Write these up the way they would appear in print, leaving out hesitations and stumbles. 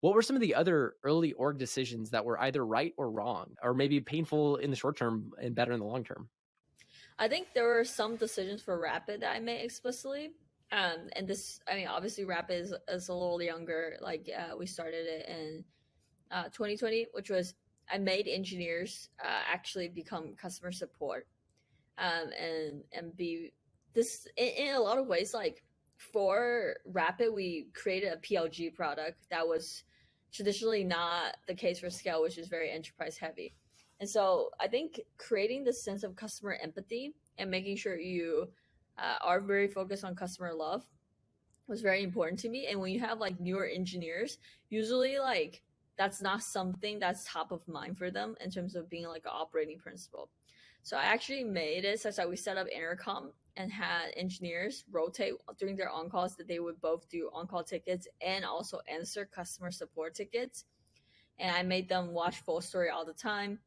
What were some of the other early org decisions that were either right or wrong, or maybe painful in the short term and better in the long term? I think there were some decisions for Rapid that I made explicitly. And this, I mean, obviously, Rapid is a little younger. Like, we started it in 2020, which was I made engineers actually become customer support, and be this in a lot of ways. Like for Rapid, we created a PLG product that was traditionally not the case for Scale, which is very enterprise heavy. And so I think creating this sense of customer empathy and making sure you are very focused on customer love was very important to me. And when you have like newer engineers, usually like that's not something that's top of mind for them in terms of being like an operating principle. So I actually made it such that we set up intercom and had engineers rotate during their on calls, that they would both do on call tickets and also answer customer support tickets. And I made them watch full story all the time,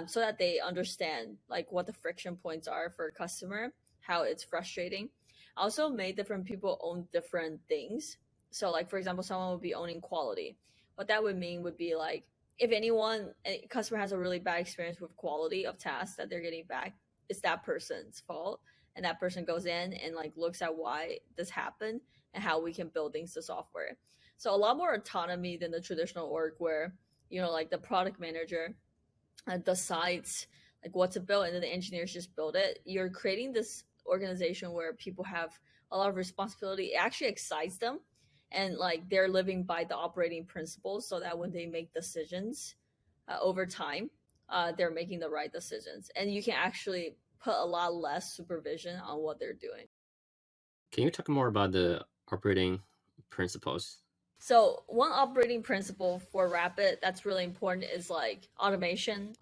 so that they understand like what the friction points are for a customer, how it's frustrating. I also made different people own different things. So like for example, someone would be owning quality. What that would mean would be like if a customer has a really bad experience with quality of tasks that they're getting back, it's that person's fault. And that person goes in and like looks at why this happened and how we can build things to software. So a lot more autonomy than the traditional org where, like the product manager decides like what to build and then the engineers just build it. You're creating this organization where people have a lot of responsibility. It actually excites them, and like they're living by the operating principles, so that when they make decisions over time, they're making the right decisions, and you can actually put a lot less supervision on what they're doing. Can you talk more about the operating principles? So one operating principle for Rapid that's really important is like automation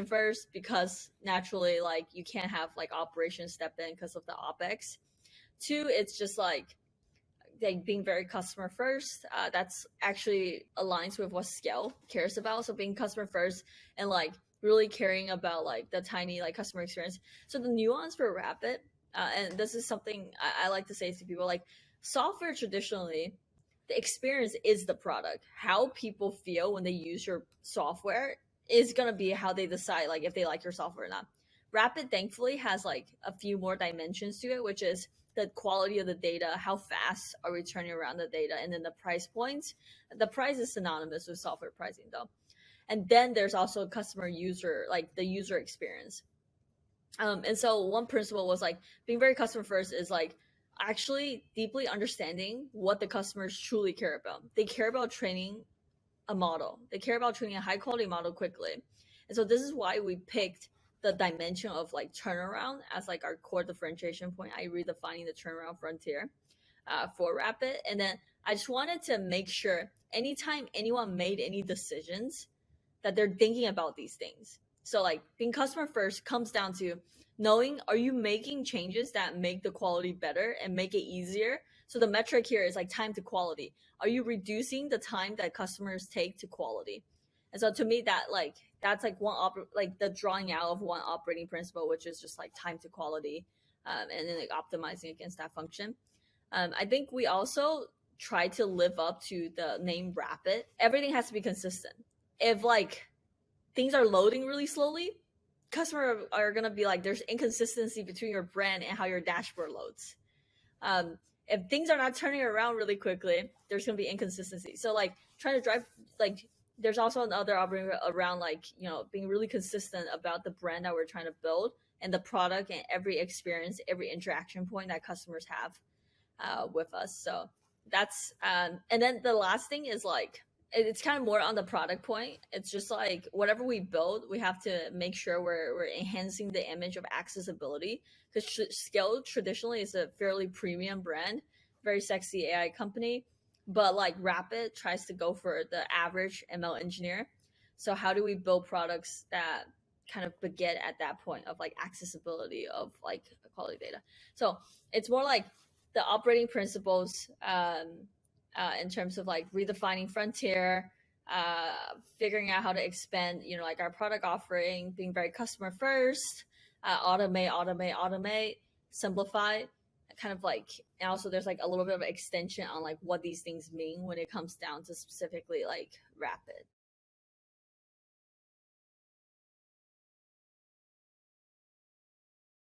first, because naturally like you can't have like operations step in because of the OpEx. Two, it's just like being very customer first. That's actually aligns with what Scale cares about. So being customer first and like really caring about like the tiny like customer experience. So the nuance for Rapid, and this is something I like to say to people, like software traditionally, the experience is the product. How people feel when they use your software is going to be how they decide like if they like your software or not. Rapid thankfully has like a few more dimensions to it, which is the quality of the data, how fast are we turning around the data, and then the price points. The price is synonymous with software pricing though. And then there's also customer user, like the user experience. And so one principle was like being very customer first is like actually deeply understanding what the customers truly care about. They care about training a model. They care about training a high quality model quickly. And so this is why we picked the dimension of like turnaround as like our core differentiation point. I redefining the turnaround frontier for Rapid. And then I just wanted to make sure anytime anyone made any decisions that they're thinking about these things. So like being customer first comes down to knowing, are you making changes that make the quality better and make it easier? So the metric here is like time to quality. Are you reducing the time that customers take to quality? And so to me, that's like like the drawing out of one operating principle, which is just like time to quality, and then like optimizing against that function. I think we also try to live up to the name Rapid. Everything has to be consistent. If like things are loading really slowly, customers are gonna be like, there's inconsistency between your brand and how your dashboard loads. If things are not turning around really quickly, there's gonna be inconsistency. So like trying to drive like there's also another operating around like being really consistent about the brand that we're trying to build and the product and every experience, every interaction point that customers have with us. So that's and then the last thing is like it's kind of more on the product point. It's just like whatever we build, we have to make sure we're enhancing the image of accessibility, because Scale traditionally is a fairly premium brand, very sexy AI company, but like Rapid tries to go for the average ML engineer. So how do we build products that kind of get at that point of like accessibility of like quality data? So it's more like the operating principles in terms of like redefining frontier, figuring out how to expand, like our product offering, being very customer first, automate, simplify, kind of like, and also there's like a little bit of extension on like what these things mean when it comes down to specifically like rapid.